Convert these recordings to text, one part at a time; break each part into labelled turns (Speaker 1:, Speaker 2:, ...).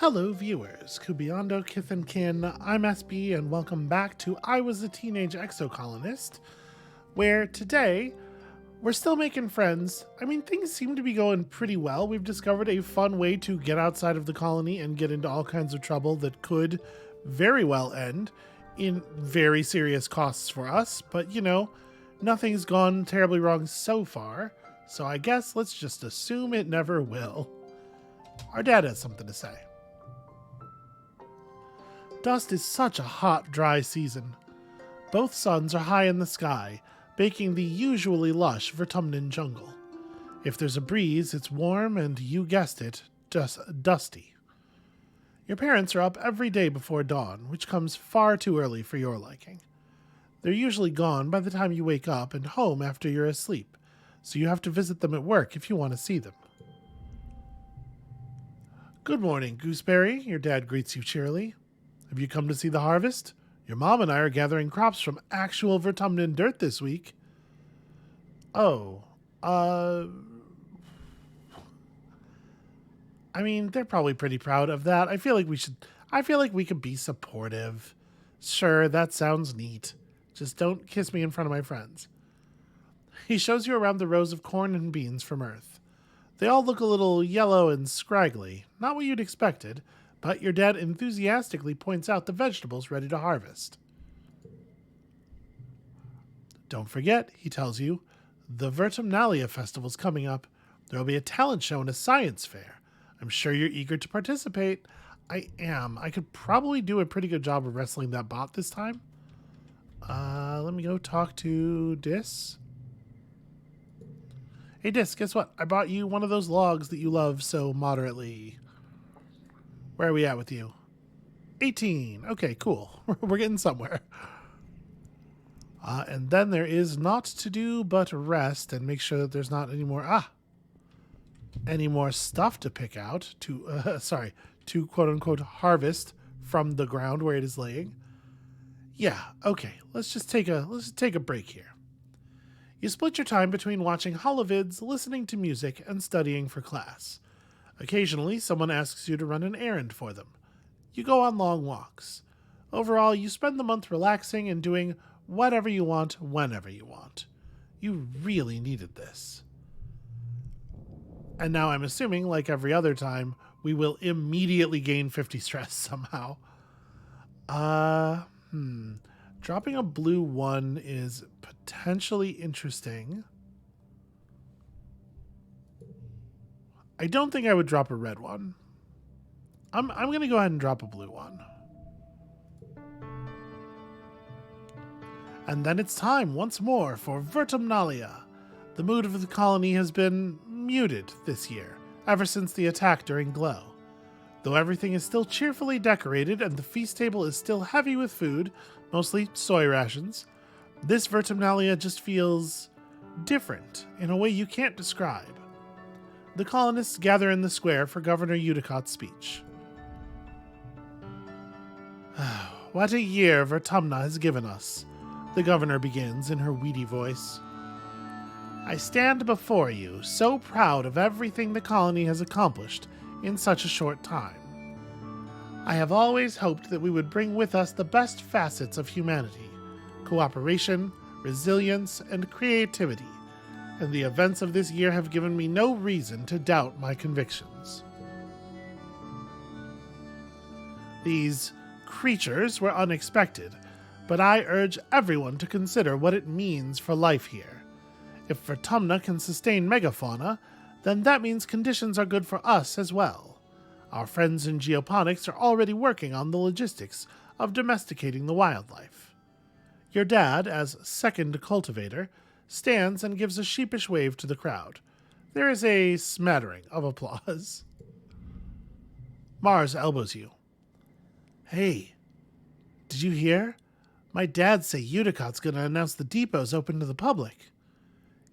Speaker 1: Hello, viewers. Kubiondo, Kith and Kin. I'm SB, and welcome back to I Was a Teenage Exocolonist, where today we're still making friends. I mean, things seem to be going pretty well. We've discovered a fun way to get outside of the colony and get into all kinds of trouble that could very well end in very serious costs for us. But, nothing's gone terribly wrong so far, so I guess let's just assume it never will. Our dad has something to say. Dust is such a hot, dry season. Both suns are high in the sky, baking the usually lush Vertumnan jungle. If there's a breeze, it's warm and, you guessed it, dusty. Your parents are up every day before dawn, which comes far too early for your liking. They're usually gone by the time you wake up and home after you're asleep, so you have to visit them at work if you want to see them. Good morning, Gooseberry, your dad greets you cheerily. Have you come to see the harvest? Your mom and I are gathering crops from actual Vertumnan dirt this week. Oh, I mean, they're probably pretty proud of that. I feel like we could be supportive. Sure, that sounds neat. Just don't kiss me in front of my friends. He shows you around the rows of corn and beans from Earth. They all look a little yellow and scraggly, not what you'd expected, but your dad enthusiastically points out the vegetables ready to harvest. Don't forget, he tells you, the Vertumnalia festival's coming up. There'll be a talent show and a science fair. I'm sure you're eager to participate. I am. I could probably do a pretty good job of wrestling that bot this time. Let me go talk to Dis. Hey Dis, guess what? I bought you one of those logs that you love so moderately. Where are we at with you? 18. Okay, cool. We're getting somewhere. And then there is naught to do but rest and make sure that there's not any more stuff to pick out to quote unquote harvest from the ground where it is laying. Yeah, okay. Let's just take a break here. You split your time between watching holovids, listening to music, and studying for class. Occasionally, someone asks you to run an errand for them. You go on long walks. Overall, you spend the month relaxing and doing whatever you want, whenever you want. You really needed this. And now I'm assuming, like every other time, we will immediately gain 50 stress somehow. Dropping a blue 1 is potentially interesting. I don't think I would drop a red one. I'm going to go ahead and drop a blue one. And then it's time once more for Vertumnalia. The mood of the colony has been muted this year, ever since the attack during Glow. Though everything is still cheerfully decorated and the feast table is still heavy with food, mostly soy rations, this Vertumnalia just feels different in a way you can't describe. The colonists gather in the square for Governor Eudicott's speech. What a year Vertumna has given us, the governor begins in her weedy voice. I stand before you, so proud of everything the colony has accomplished in such a short time. I have always hoped that we would bring with us the best facets of humanity, cooperation, resilience, and creativity, and the events of this year have given me no reason to doubt my convictions. These creatures were unexpected, but I urge everyone to consider what it means for life here. If Vertumna can sustain megafauna, then that means conditions are good for us as well. Our friends in geoponics are already working on the logistics of domesticating the wildlife. Your dad, as second cultivator, stands and gives a sheepish wave to the crowd. There is a smattering of applause. Mars elbows you. Hey, did you hear? My dad say Eudicott's going to announce the depot's open to the public.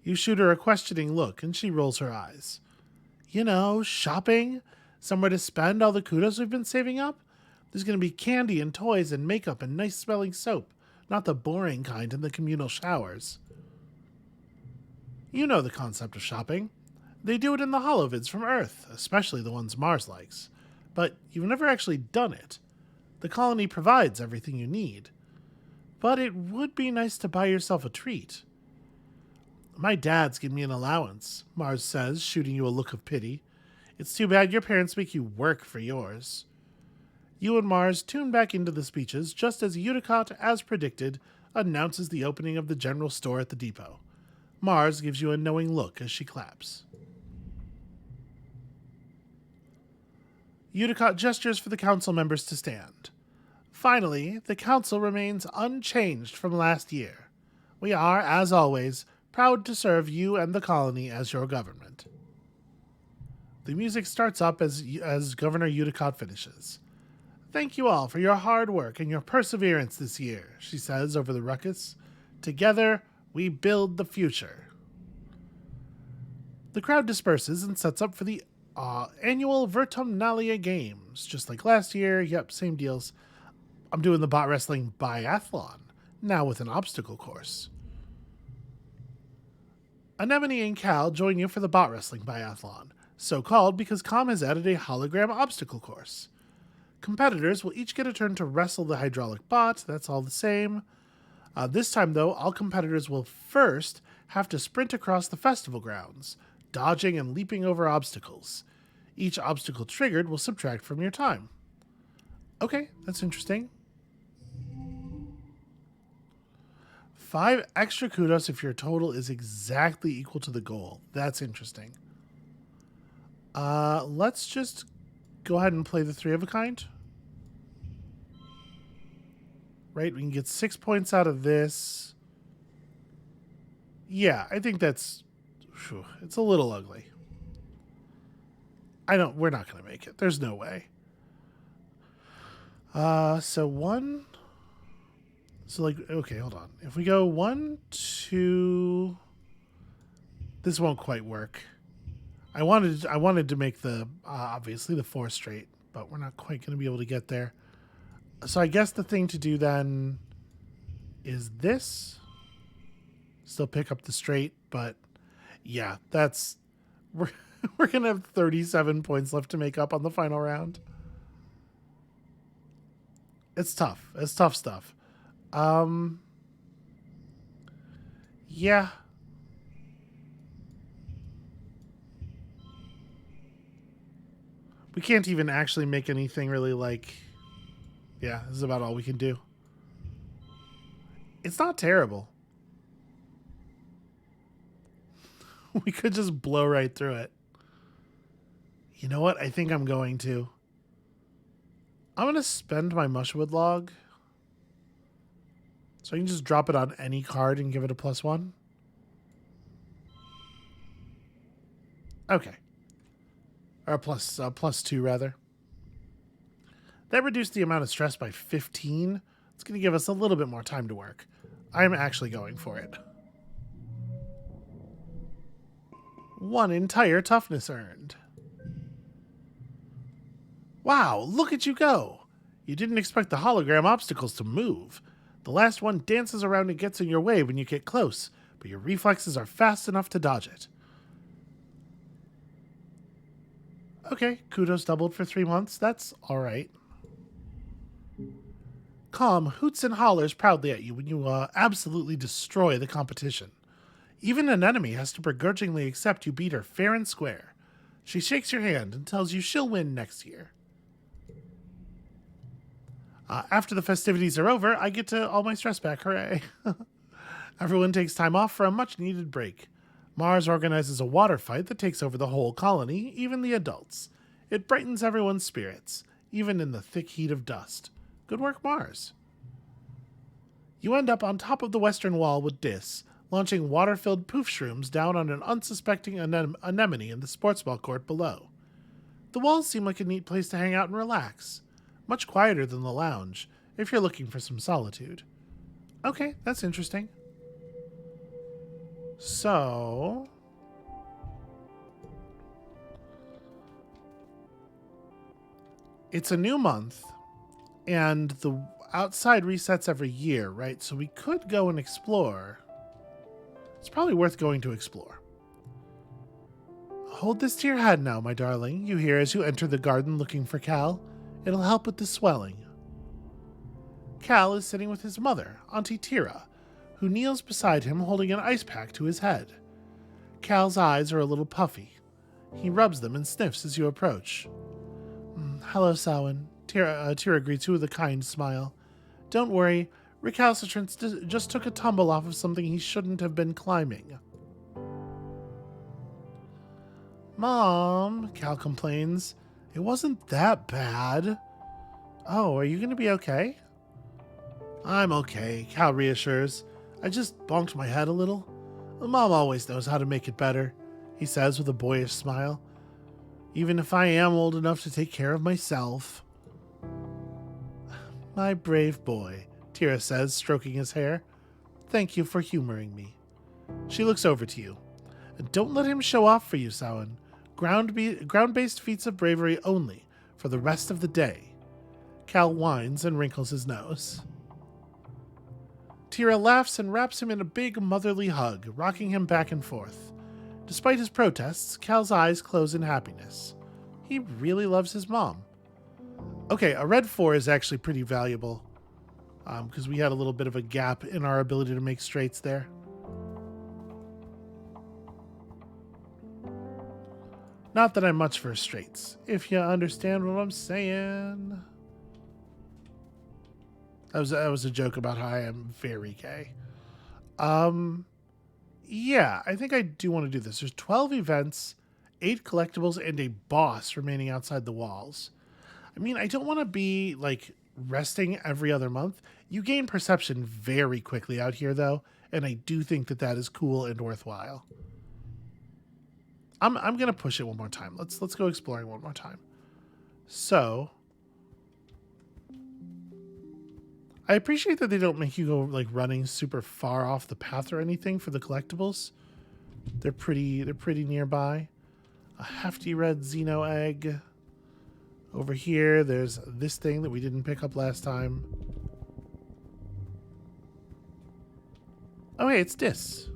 Speaker 1: You shoot her a questioning look, and she rolls her eyes. You know, shopping? Somewhere to spend all the kudos we've been saving up? There's going to be candy and toys and makeup and nice-smelling soap, not the boring kind in the communal showers. You know the concept of shopping. They do it in the holovids from Earth, especially the ones Mars likes. but you've never actually done it. The colony provides everything you need. But it would be nice to buy yourself a treat. My dad's given me an allowance, Mars says, shooting you a look of pity. It's too bad your parents make you work for yours. You and Mars tune back into the speeches just as Uticott, as predicted, announces the opening of the general store at the depot. Mars gives you a knowing look as she claps. Uticott gestures for the council members to stand. Finally, the council remains unchanged from last year. We are, as always, proud to serve you and the colony as your government. The music starts up as Governor Uticott finishes. Thank you all for your hard work and your perseverance this year, she says over the ruckus. Together, we build the future. The crowd disperses and sets up for the annual Vertumnalia Games. Just like last year, yep, same deals. I'm doing the bot wrestling biathlon, now with an obstacle course. Anemone and Cal join you for the bot wrestling biathlon, so called because Com has added a hologram obstacle course. Competitors will each get a turn to wrestle the hydraulic bot, that's all the same. This time, though, all competitors will first have to sprint across the festival grounds, dodging and leaping over obstacles. Each obstacle triggered will subtract from your time. Okay, that's interesting. 5 extra kudos if your total is exactly equal to the goal. That's interesting. Let's just go ahead and play the 3 of a kind. Right, we can get 6 points out of this. Yeah, I think that's... it's a little ugly. We're not going to make it. There's no way. So 1... So, like, okay, hold on. If we go 1, 2... This won't quite work. I wanted to make the, obviously, the 4 straight, but we're not quite going to be able to get there. So I guess the thing to do then is this. Still pick up the straight, but yeah, that's... We're going to have 37 points left to make up on the final round. It's tough. It's tough stuff. Yeah. We can't even actually make anything really like... Yeah, this is about all we can do. It's not terrible. We could just blow right through it. You know what? I think I'm going to. I'm going to spend my mushwood log. So I can just drop it on any card and give it a +1. Okay. Or a +2, rather. That reduced the amount of stress by 15. It's going to give us a little bit more time to work. I'm actually going for it. 1 entire toughness earned. Wow, look at you go. You didn't expect the hologram obstacles to move. The last one dances around and gets in your way when you get close, but your reflexes are fast enough to dodge it. Okay, kudos doubled for 3 months. That's alright. Com hoots and hollers proudly at you when you absolutely destroy the competition. Even an enemy has to begrudgingly accept you beat her fair and square. She shakes your hand and tells you she'll win next year. After the festivities are over, I get to all my stress back. Hooray. Everyone takes time off for a much-needed break. Mars organizes a water fight that takes over the whole colony, even the adults. It brightens everyone's spirits, even in the thick heat of dust. Good work, Mars. You end up on top of the western wall with Dis, launching water-filled poof shrooms down on an unsuspecting anemone in the sports ball court below. The walls seem like a neat place to hang out and relax. Much quieter than the lounge, if you're looking for some solitude. Okay, that's interesting. So... it's a new month, and the outside resets every year, right? So we could go and explore. It's probably worth going to explore. Hold this to your head now, my darling, you hear as you enter the garden looking for Cal. It'll help with the swelling. Cal is sitting with his mother, Auntie Tira, who kneels beside him holding an ice pack to his head. Cal's eyes are a little puffy. He rubs them and sniffs as you approach. Hello, Samhain. Tira greets you with a kind smile. Don't worry, recalcitrance just took a tumble off of something he shouldn't have been climbing. Mom, Cal complains. It wasn't that bad. Oh, are you going to be okay? I'm okay, Cal reassures. I just bonked my head a little. Mom always knows how to make it better, he says with a boyish smile. Even if I am old enough to take care of myself. My brave boy, Tira says, stroking his hair. Thank you for humoring me. She looks over to you. Don't let him show off for you, Samhain. Ground-based feats of bravery only, for the rest of the day. Cal whines and wrinkles his nose. Tira laughs and wraps him in a big motherly hug, rocking him back and forth. Despite his protests, Cal's eyes close in happiness. He really loves his mom. Okay, a red 4 is actually pretty valuable, because we had a little bit of a gap in our ability to make straights there. Not that I'm much for straights, if you understand what I'm saying. That was a joke about how I am very gay. Yeah, I think I do want to do this. There's 12 events, 8 collectibles, and a boss remaining outside the walls. I mean, I don't want to be, like, resting every other month. You gain perception very quickly out here, though, and I do think that that is cool and worthwhile. I'm going to push it one more time. Let's go exploring one more time. So, I appreciate that they don't make you go like running super far off the path or anything for the collectibles. They're pretty nearby. A hefty red Xeno egg. Over here, there's this thing that we didn't pick up last time. Oh, hey, it's Dis.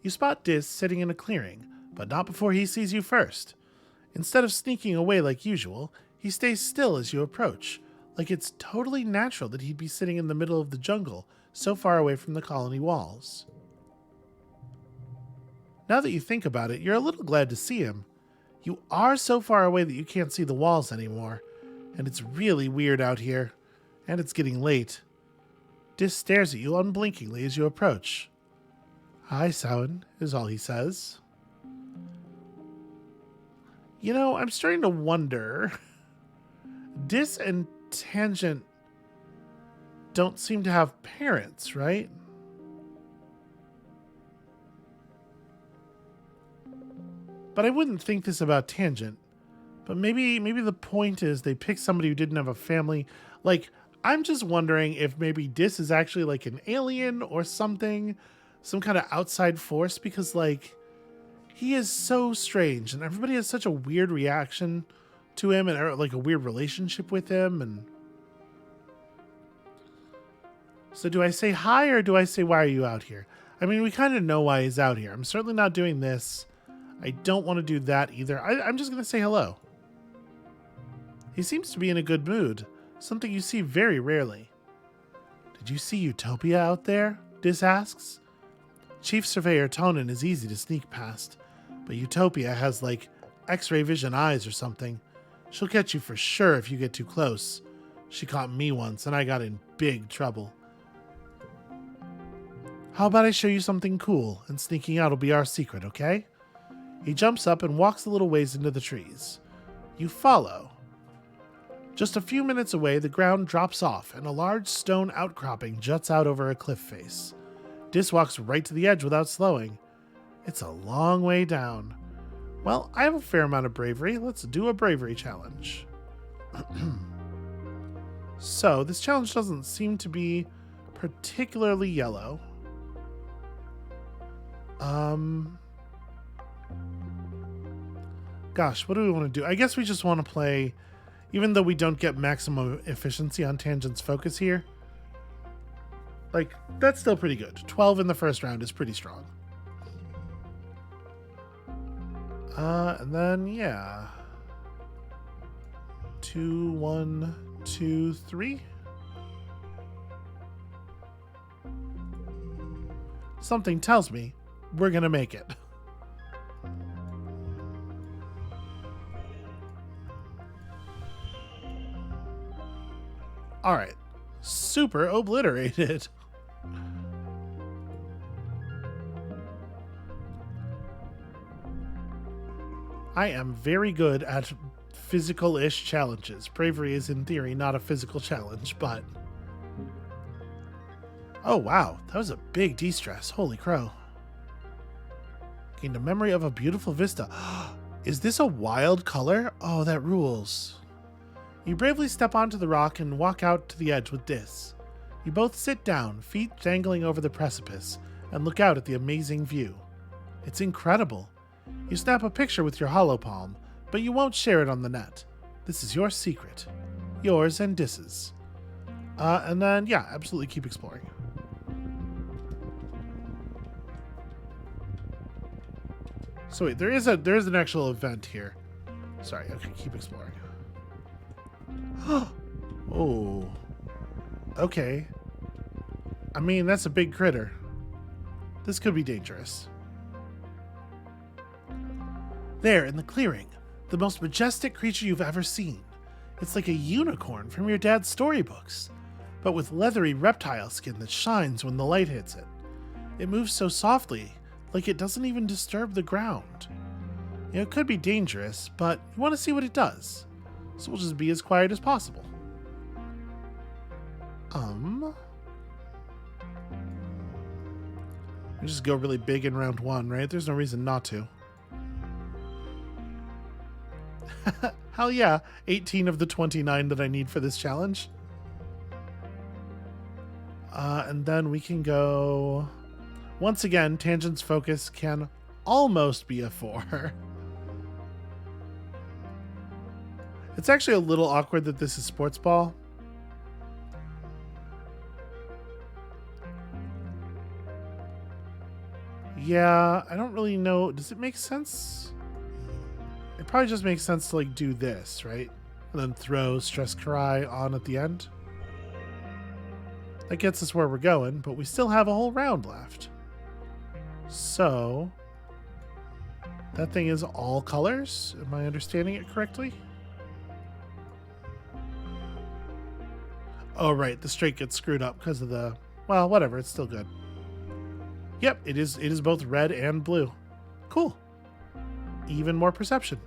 Speaker 1: You spot Dis sitting in a clearing, but not before he sees you first. Instead of sneaking away like usual, he stays still as you approach, like it's totally natural that he'd be sitting in the middle of the jungle, so far away from the colony walls. Now that you think about it, you're a little glad to see him. You are so far away that you can't see the walls anymore, and it's really weird out here, and it's getting late. Dis stares at you unblinkingly as you approach. Hi, Samhain, is all he says. You know, I'm starting to wonder. Dis and Tangent don't seem to have parents, right? But I wouldn't think this about Tangent. But maybe the point is they picked somebody who didn't have a family. Like, I'm just wondering if maybe Dis is actually like an alien or something. Some kind of outside force, because like he is so strange and everybody has such a weird reaction to him and like a weird relationship with him. And so do I say hi or do I say, why are you out here? I mean, we kind of know why he's out here. I'm certainly not doing this. I don't want to do that either. I'm just going to say hello. He seems to be in a good mood, something you see very rarely. Did you see Utopia out there? Dis asks. Chief Surveyor Tonin is easy to sneak past, but Utopia has like X-ray vision eyes or something. She'll catch you for sure if you get too close. She caught me once and I got in big trouble. How about I show you something cool and sneaking out will be our secret, okay? He jumps up and walks a little ways into the trees. You follow. Just a few minutes away, the ground drops off and a large stone outcropping juts out over a cliff face. Dis walks right to the edge without slowing. It's a long way down. Well, I have a fair amount of bravery. Let's do a bravery challenge. So, this challenge doesn't seem to be particularly yellow. Gosh, what do we want to do? I guess we just want to play, even though we don't get maximum efficiency on Tangent's focus here. Like, that's still pretty good. 12 in the first round is pretty strong. And then, yeah. 2, 1, 2, 3. Something tells me we're gonna make it. Alright. Super obliterated. I am very good at physical-ish challenges. Bravery is, in theory, not a physical challenge, but... Oh, wow. That was a big de-stress. Holy crow. Gained a memory of a beautiful vista. Is this a wild color? Oh, that rules. You bravely step onto the rock and walk out to the edge with Dis. You both sit down, feet dangling over the precipice, and look out at the amazing view. It's incredible. You snap a picture with your hollow palm, but you won't share it on the net. This is your secret. Yours and Dis's. And then, yeah, absolutely keep exploring. So wait, there is an actual event here. Sorry, okay, keep exploring. Oh. Okay. I mean, that's a big critter. This could be dangerous. There, in the clearing, the most majestic creature you've ever seen. It's like a unicorn from your dad's storybooks, but with leathery reptile skin that shines when the light hits it. It moves so softly, like it doesn't even disturb the ground. You know, it could be dangerous, but you want to see what it does, so we'll just be as quiet as possible. We just go really big in round 1, right? There's no reason not to. Hell yeah, 18 of the 29 that I need for this challenge. And then we can go... Once again, Tangent's focus can almost be a 4. It's actually a little awkward that this is sports ball. Yeah, I don't really know. Does it make sense? It probably just makes sense to like do this, right? And then throw Stress Karai on at the end. That gets us where we're going, but we still have a whole round left. So, that thing is all colors? Am I understanding it correctly? Oh, right, the straight gets screwed up because of the... Well, whatever, it's still good. Yep, it is both red and blue. Cool. Even more perception.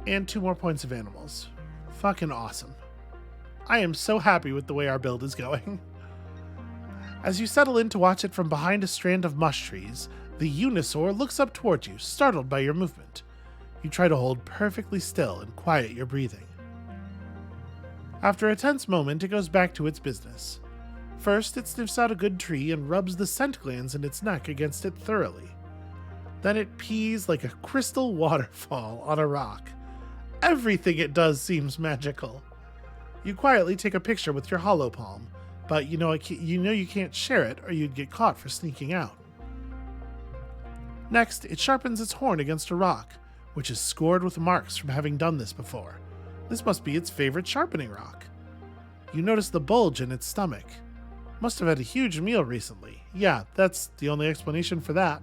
Speaker 1: And 2 more points of animals. Fucking awesome. I am so happy with the way our build is going. As you settle in to watch it from behind a strand of mush trees, the Unisaur looks up toward you, startled by your movement. You try to hold perfectly still and quiet your breathing. After a tense moment, it goes back to its business. First, it sniffs out a good tree and rubs the scent glands in its neck against it thoroughly. Then it pees like a crystal waterfall on a rock. Everything it does seems magical. You quietly take a picture with your hollow palm, but you know you can't share it or you'd get caught for sneaking out. Next, it sharpens its horn against a rock, which is scored with marks from having done this before. This must be its favorite sharpening rock. You notice the bulge in its stomach. Must have had a huge meal recently. Yeah, that's the only explanation for that.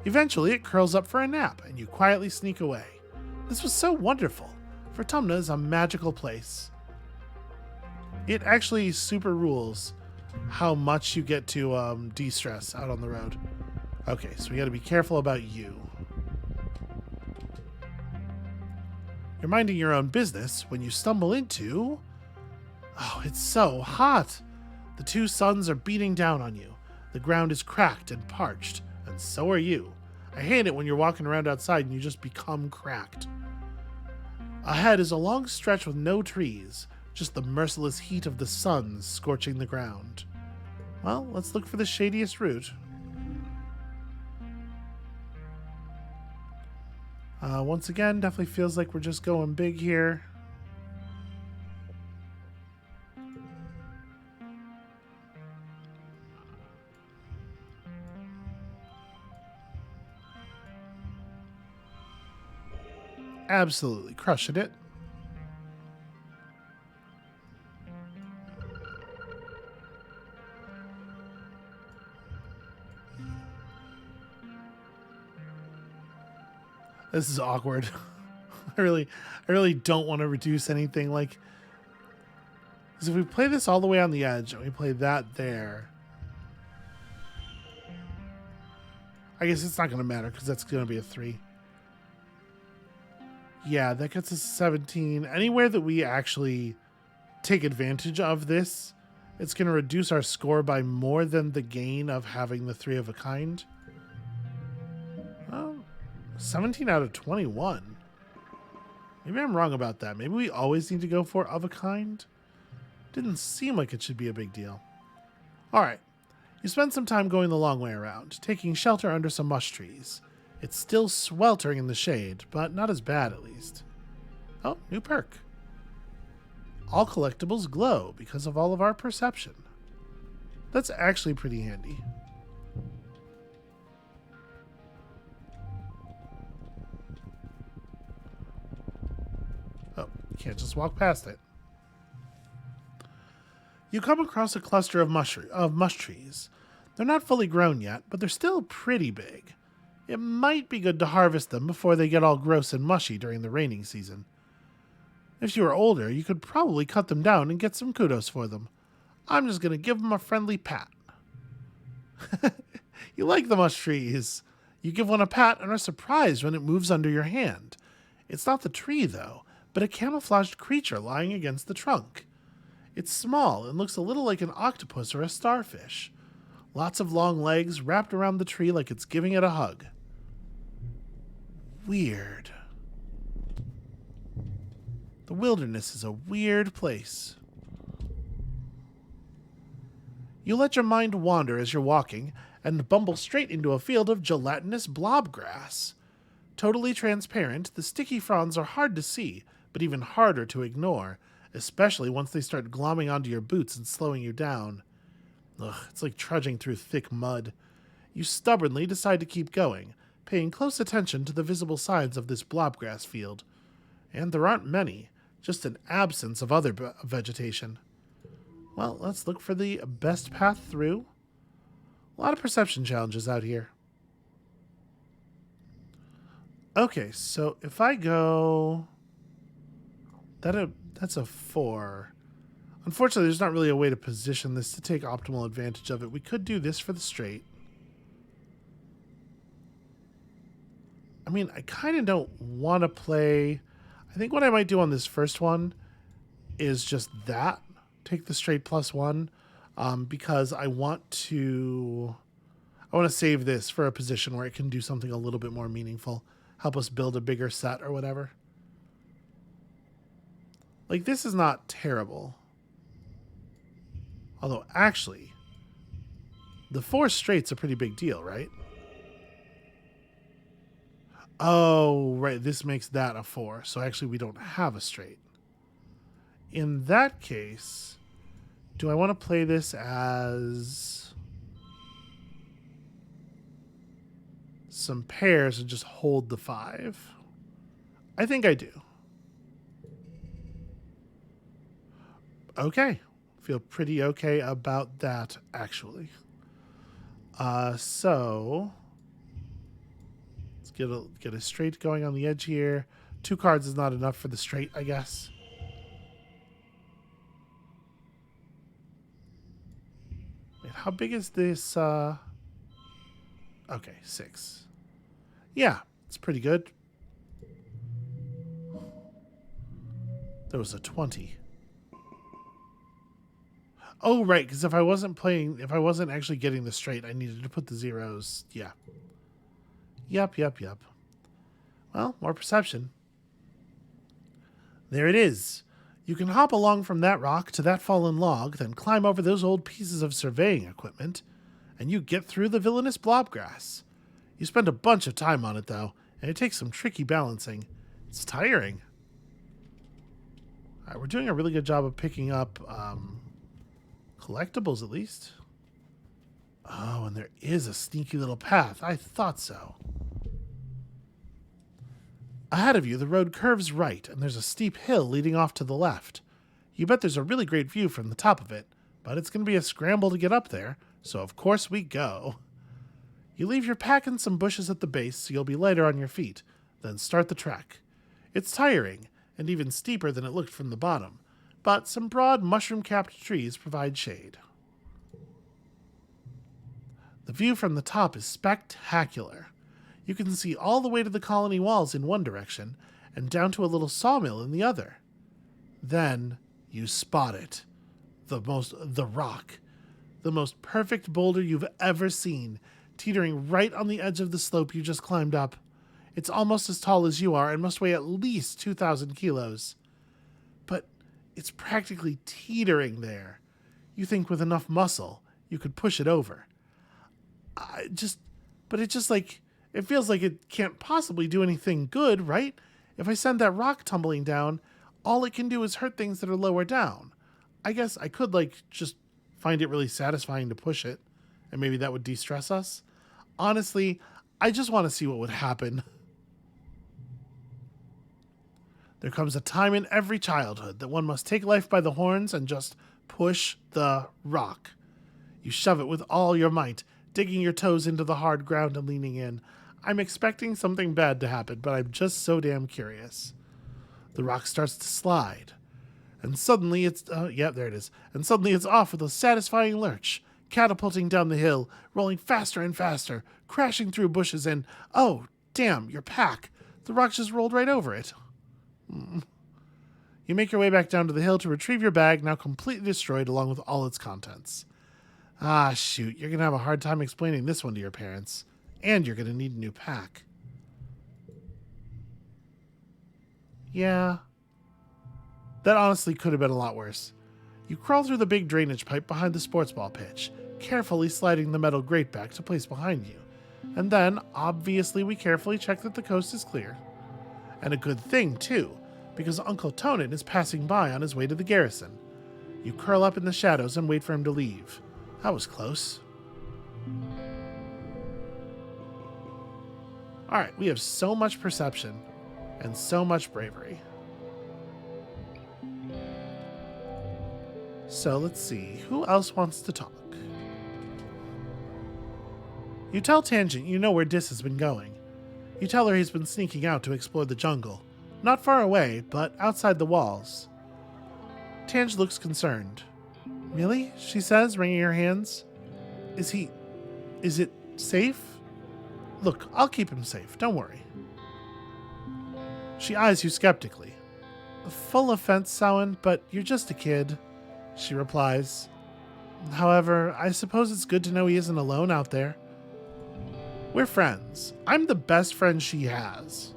Speaker 1: Eventually, it curls up for a nap, and you quietly sneak away. This was so wonderful. Vertumna is a magical place. It actually super rules how much you get to de-stress out on the road. Okay, so we gotta be careful about you. You're minding your own business when you stumble into... Oh, it's so hot! The 2 suns are beating down on you. The ground is cracked and parched, and so are you. I hate it when you're walking around outside and you just become cracked. Ahead is a long stretch with no trees, just the merciless heat of the sun scorching the ground. Well, let's look for the shadiest route. Once again, definitely feels like we're just going big here. Absolutely crushing it. This is awkward. I really don't want to reduce anything. Like, because if we play this all the way on the edge and we play that there, I guess it's not going to matter because that's going to be a 3. Yeah, that gets us 17. Anywhere that we actually take advantage of this, it's going to reduce our score by more than the gain of having the 3 of a kind. 17 out of 21. Maybe I'm wrong about that. Maybe we always need to go for of a kind. Didn't seem like it should be a big deal. All right. You spend some time going the long way around, taking shelter under some mush trees. It's still sweltering in the shade, but not as bad at least. Oh, new perk. All collectibles glow because of all of our perception. That's actually pretty handy. Oh, you can't just walk past it. You come across a cluster of mush trees. They're not fully grown yet, but they're still pretty big. It might be good to harvest them before they get all gross and mushy during the raining season. If you were older, you could probably cut them down and get some kudos for them. I'm just going to give them a friendly pat. You like the mush trees. You give one a pat and are surprised when it moves under your hand. It's not the tree, though, but a camouflaged creature lying against the trunk. It's small and looks a little like an octopus or a starfish. Lots of long legs wrapped around the tree like it's giving it a hug. Weird. The wilderness is a weird place. You let your mind wander as you're walking and bumble straight into a field of gelatinous blob grass. Totally transparent, the sticky fronds are hard to see, but even harder to ignore, especially once they start glomming onto your boots and slowing you down. Ugh, it's like trudging through thick mud. You stubbornly decide to keep going, paying close attention to the visible signs of this blobgrass field. And there aren't many, just an absence of other vegetation. Well, let's look for the best path through. A lot of perception challenges out here. Okay, so if I go... That's a 4. Unfortunately, there's not really a way to position this to take optimal advantage of it. We could do this for the straight. I mean, I kind of don't want to play... I think what I might do on this first one is just that. Take the straight +1. Because I want to save this for a position where it can do something a little bit more meaningful. Help us build a bigger set or whatever. Like, this is not terrible. Although, actually, the 4 straight's a pretty big deal, right? Oh, right. This makes that a 4. So, actually, we don't have a straight. In that case, do I want to play this as some pairs and just hold the 5? I think I do. Okay. Feel pretty okay about that, actually. So let's get a straight going on the edge here. 2 cards is not enough for the straight, I guess. Wait, how big is this? Okay, 6. Yeah, it's pretty good. There was a 20. Oh, right, because if I wasn't actually getting the straight, I needed to put the zeros. Yeah. Yep. Well, more perception. There it is. You can hop along from that rock to that fallen log, then climb over those old pieces of surveying equipment, and you get through the villainous blobgrass. You spend a bunch of time on it, though, and it takes some tricky balancing. It's tiring. All right, we're doing a really good job of picking up... collectibles, at least. Oh, and there is a sneaky little path. I thought so. Ahead of you, the road curves right, and there's a steep hill leading off to the left. You bet there's a really great view from the top of it, but it's going to be a scramble to get up there, so of course we go. You leave your pack in some bushes at the base so you'll be lighter on your feet, then start the trek. It's tiring, and even steeper than it looked from the bottom, but some broad mushroom-capped trees provide shade. The view from the top is spectacular. You can see all the way to the colony walls in one direction, and down to a little sawmill in the other. Then you spot it. The rock. The most perfect boulder you've ever seen, teetering right on the edge of the slope you just climbed up. It's almost as tall as you are and must weigh at least 2,000 kilos. But it's practically teetering there. You think with enough muscle, you could push it over. It feels like it can't possibly do anything good, right? If I send that rock tumbling down, all it can do is hurt things that are lower down. I guess I could, just find it really satisfying to push it, and maybe that would de-stress us. Honestly, I just want to see what would happen. There comes a time in every childhood that one must take life by the horns and just push the rock. You shove it with all your might, digging your toes into the hard ground and leaning in. I'm expecting something bad to happen, but I'm just so damn curious. The rock starts to slide. And suddenly there it is. And suddenly it's off with a satisfying lurch, catapulting down the hill, rolling faster and faster, crashing through bushes and, oh, damn, your pack. The rock just rolled right over it. You make your way back down to the hill to retrieve your bag, now completely destroyed along with all its contents. Ah, shoot, you're going to have a hard time explaining this one to your parents. And you're going to need a new pack. Yeah. That honestly could have been a lot worse. You crawl through the big drainage pipe behind the sports ball pitch, carefully sliding the metal grate back to place behind you. And then, obviously, we carefully check that the coast is clear. And a good thing, too, because Uncle Tonin is passing by on his way to the garrison. You curl up in the shadows and wait for him to leave. That was close. Alright, we have so much perception and so much bravery. So let's see, who else wants to talk? You tell Tangent you know where Dis has been going. You tell her he's been sneaking out to explore the jungle. Not far away, but outside the walls. Tange looks concerned. Really? She says, wringing her hands. Is it safe? Look, I'll keep him safe, don't worry. She eyes you skeptically. Full offense, Samhain, but you're just a kid, she replies. However, I suppose it's good to know he isn't alone out there. We're friends. I'm the best friend she has.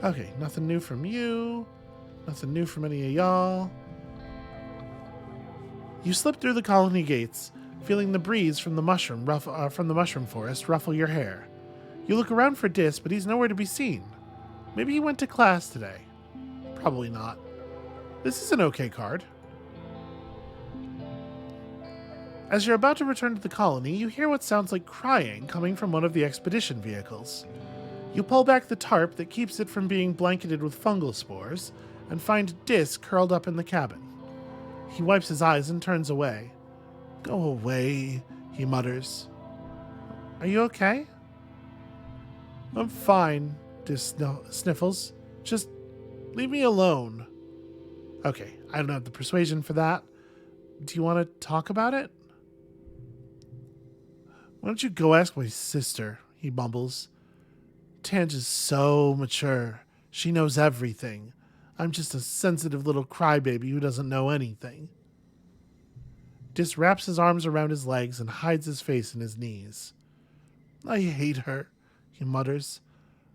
Speaker 1: Okay, nothing new from you. Nothing new from any of y'all. You slip through the colony gates, feeling the breeze from the mushroom forest ruffle your hair. You look around for Dis, but he's nowhere to be seen. Maybe he went to class today. Probably not. This is an okay card. As you're about to return to the colony, you hear what sounds like crying coming from one of the expedition vehicles. You pull back the tarp that keeps it from being blanketed with fungal spores, and find Dis curled up in the cabin. He wipes his eyes and turns away. Go away, he mutters. Are you okay? I'm fine, Dis sniffles. Just leave me alone. Okay, I don't have the persuasion for that. Do you want to talk about it? Why don't you go ask my sister, he mumbles. Tange is so mature. She knows everything. I'm just a sensitive little crybaby who doesn't know anything. Dis wraps his arms around his legs and hides his face in his knees. I hate her, he mutters.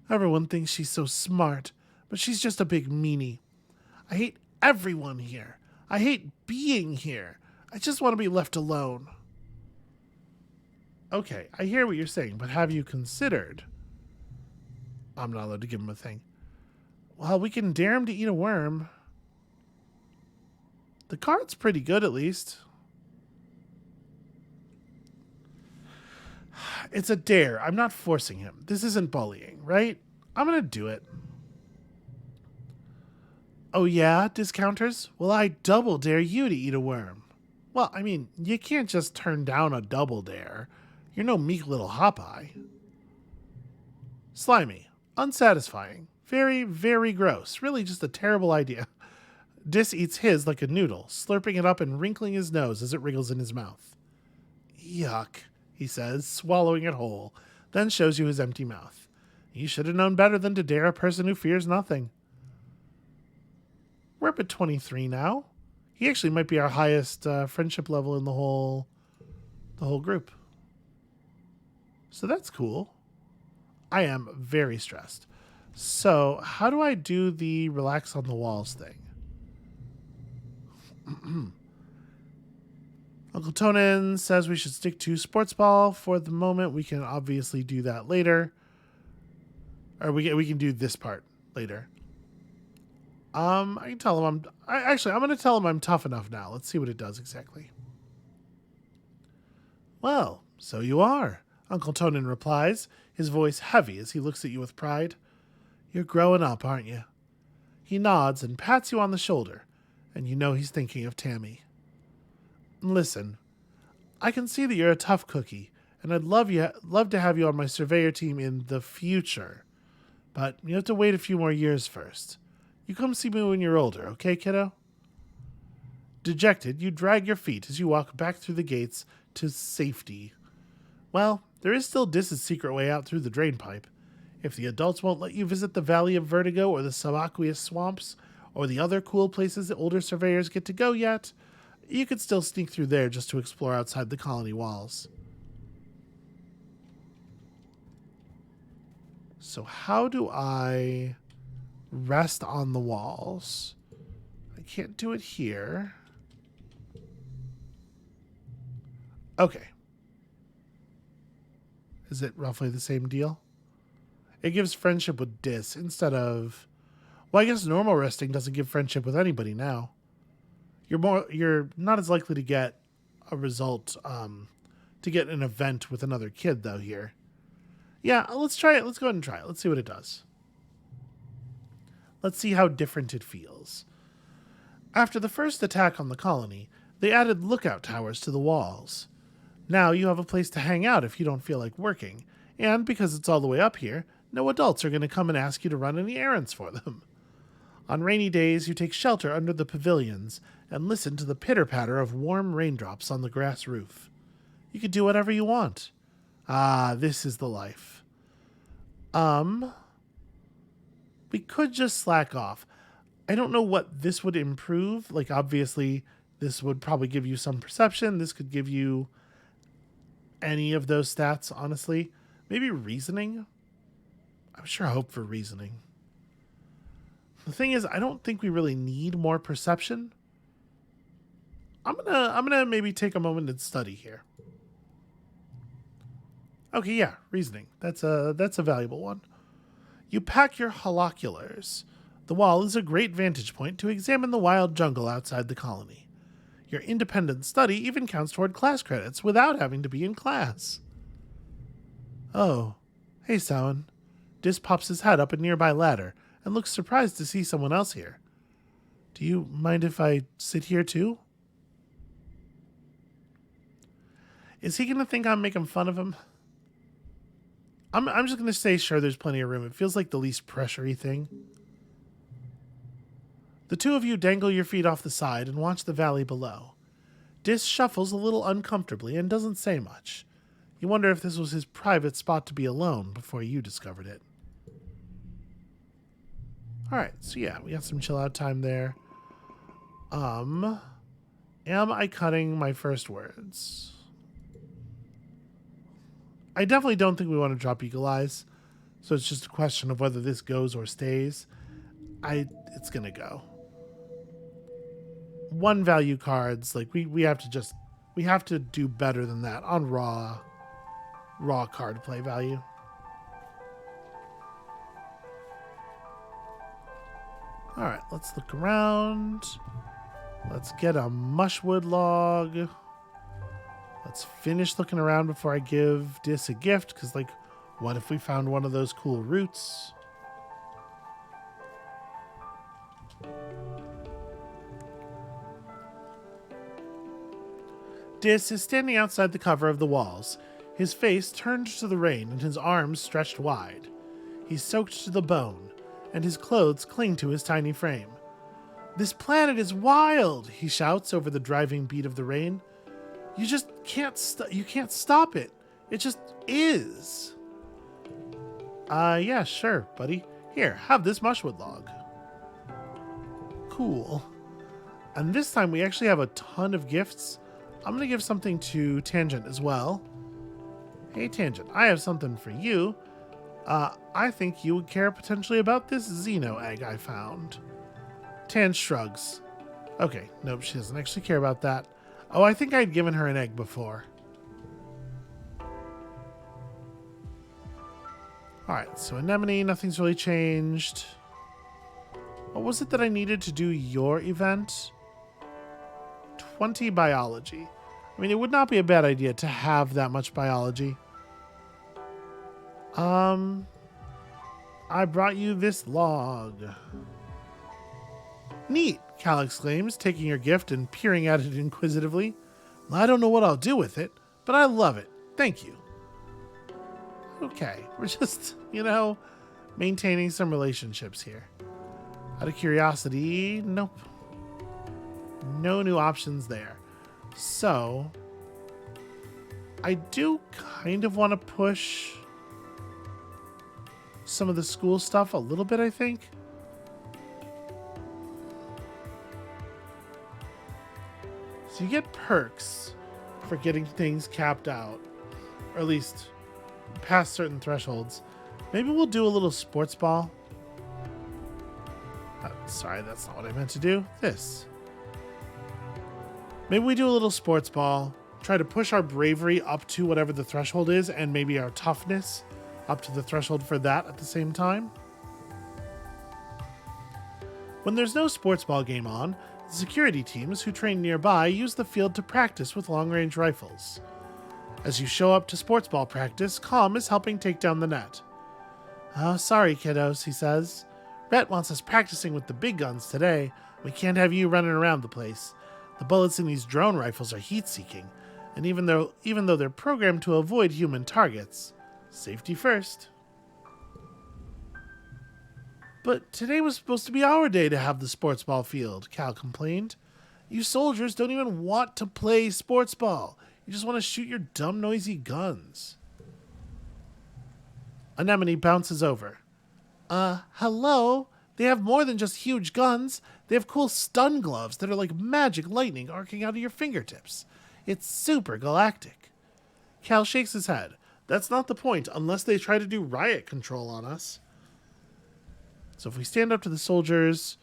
Speaker 1: Everyone thinks she's so smart, but she's just a big meanie. I hate everyone here. I hate being here. I just want to be left alone. Okay, I hear what you're saying, but have you considered... I'm not allowed to give him a thing. Well, we can dare him to eat a worm. The card's pretty good, at least. It's a dare. I'm not forcing him. This isn't bullying, right? I'm gonna do it. Oh yeah, discounters? Well, I double dare you to eat a worm. Well, I mean, you can't just turn down a double dare. You're no meek little hop-eye. Slimy. Unsatisfying. Very, very gross. Really just a terrible idea. Dis eats his like a noodle, slurping it up and wrinkling his nose as it wriggles in his mouth. Yuck, he says, swallowing it whole, then shows you his empty mouth. You should have known better than to dare a person who fears nothing. We're up at 23 now. He actually might be our highest friendship level in the whole group. So that's cool. I am very stressed. So how do I do the relax on the walls thing? Uncle Tonin says we should stick to sports ball for the moment. We can obviously do that later. Or we can do this part later. I can tell him I'm going to tell him I'm tough enough now. Let's see what it does exactly. Well, so you are, Uncle Tonin replies, his voice heavy as he looks at you with pride. You're growing up, aren't you? He nods and pats you on the shoulder, and you know he's thinking of Tammy. Listen, I can see that you're a tough cookie, and I'd love to have you on my surveyor team in the future. But you have to wait a few more years first. You come see me when you're older, okay, kiddo? Dejected, you drag your feet as you walk back through the gates to safety. Well, there is still Dis's secret way out through the drain pipe. If the adults won't let you visit the Valley of Vertigo or the subaqueous swamps, or the other cool places that older surveyors get to go yet, you could still sneak through there just to explore outside the colony walls. So how do I rest on the walls? I can't do it here. Okay. Is it roughly the same deal? It gives friendship with Dis instead of... Well, I guess normal resting doesn't give friendship with anybody now. You're not as likely to get a result, to get an event with another kid, though, here. Yeah, let's try it. Let's go ahead and try it. Let's see what it does. Let's see how different it feels. After the first attack on the colony, they added lookout towers to the walls. Now you have a place to hang out if you don't feel like working, and because it's all the way up here, no adults are going to come and ask you to run any errands for them. On rainy days, you take shelter under the pavilions and listen to the pitter-patter of warm raindrops on the grass roof. You can do whatever you want. Ah, this is the life. We could just slack off. I don't know what this would improve. Like, obviously, this would probably give you some perception. This could give you any of those stats, honestly. Maybe reasoning? I'm sure I hope for reasoning. The thing is, I don't think we really need more perception. I'm gonna maybe take a moment and study here. Okay, yeah, reasoning. That's a valuable one. You pack your holoculars. The wall is a great vantage point to examine the wild jungle outside the colony. Your independent study even counts toward class credits without having to be in class. Oh, hey, Samhain. Dis pops his head up a nearby ladder and looks surprised to see someone else here. Do you mind if I sit here too? Is he going to think I'm making fun of him? I'm just going to say sure, there's plenty of room. It feels like the least pressury thing. The two of you dangle your feet off the side and watch the valley below. Dis shuffles a little uncomfortably and doesn't say much. You wonder if this was his private spot to be alone before you discovered it. Alright, so yeah, we got some chill out time there. Am I cutting my first words? I definitely don't think we want to drop Eagle Eyes, so it's just a question of whether this goes or stays. It's gonna go. One value cards, like we have to do better than that on raw card play value. All right, let's look around. Let's get a mushwood log. Let's let's finish looking around before I give Dis a gift, because, like, what if we found one of those cool roots? Dis is standing outside the cover of the walls, his face turned to the rain and his arms stretched wide. He's soaked to the bone, and his clothes cling to his tiny frame. "This planet is wild," he shouts over the driving beat of the rain. You just can't you can't stop it. It just is." Yeah, sure, buddy. Here, have this mushwood log." Cool. And this time we actually have a ton of gifts. I'm going to give something to Tangent as well. "Hey, Tangent, I have something for you. I think you would care potentially about this Xeno egg I found." Tan shrugs. Okay, nope, she doesn't actually care about that. Oh, I think I'd given her an egg before. Alright, so Anemone, nothing's really changed. What was it that I needed to do your event? 20 biology. I mean, it would not be a bad idea to have that much biology. I brought you this log. "Neat," Cal exclaims, taking your gift and peering at it inquisitively. "I don't know what I'll do with it, but I love it. Thank you." Okay, we're just, maintaining some relationships here. Out of curiosity, nope. No new options there. So, I do kind of want to push some of the school stuff a little bit, I think. So you get perks for getting things capped out, or at least past certain thresholds. Maybe we'll do a little sports ball. Sorry, that's not what I meant to do. This. Maybe we do a little sports ball, try to push our bravery up to whatever the threshold is, and maybe our toughness up to the threshold for that at the same time. When there's no sports ball game on, the security teams who train nearby use the field to practice with long-range rifles. As you show up to sports ball practice, Calm is helping take down the net. "Oh, sorry, kiddos," he says. "Rhett wants us practicing with the big guns today. We can't have you running around the place. The bullets in these drone rifles are heat-seeking, and even though they're programmed to avoid human targets, safety first." "But today was supposed to be our day to have the sports ball field," Cal complained. "You soldiers don't even want to play sports ball. You just want to shoot your dumb, noisy guns." Anemone bounces over. Hello? They have more than just huge guns. They have cool stun gloves that are like magic lightning arcing out of your fingertips. It's super galactic." Cal shakes his head. That's not the point, unless they try to do riot control on us. So if we stand up to the soldiers,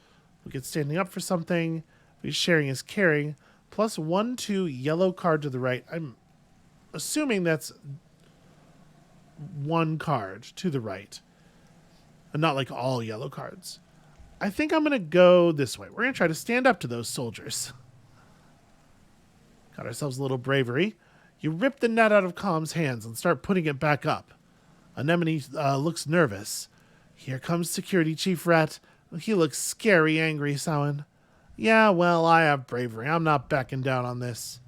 Speaker 1: we get standing up for something. We sharing is caring. Plus 1/2 yellow card to the right. I'm assuming that's one card to the right. And not like all yellow cards. I think I'm going to go this way. We're going to try to stand up to those soldiers. Got ourselves a little bravery. You rip the net out of Calm's hands and start putting it back up. Anemone looks nervous. Here comes Security Chief Rhett. He looks scary angry, Samhain. "Yeah, well, I have bravery. I'm not backing down on this."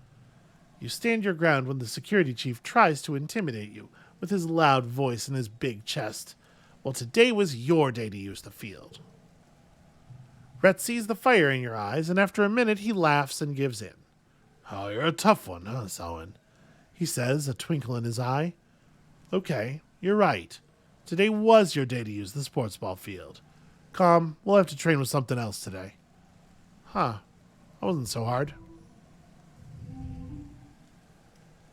Speaker 1: You stand your ground when the security chief tries to intimidate you with his loud voice and his big chest. Well, today was your day to use the field. Rhett sees the fire in your eyes, and after a minute he laughs and gives in. "Oh, you're a tough one, huh, Samhain?" he says, a twinkle in his eye. "Okay, you're right. Today was your day to use the sports ball field. Calm, we'll have to train with something else today." Huh. That wasn't so hard.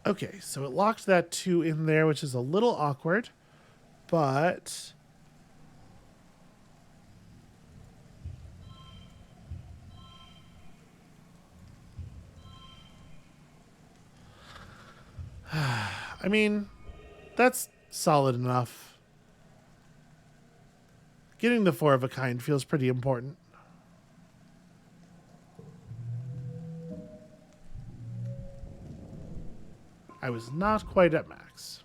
Speaker 1: Okay, so it locked that 2 in there, which is a little awkward, but I mean, that's solid enough. Getting the 4 of a kind feels pretty important. I was not quite at max.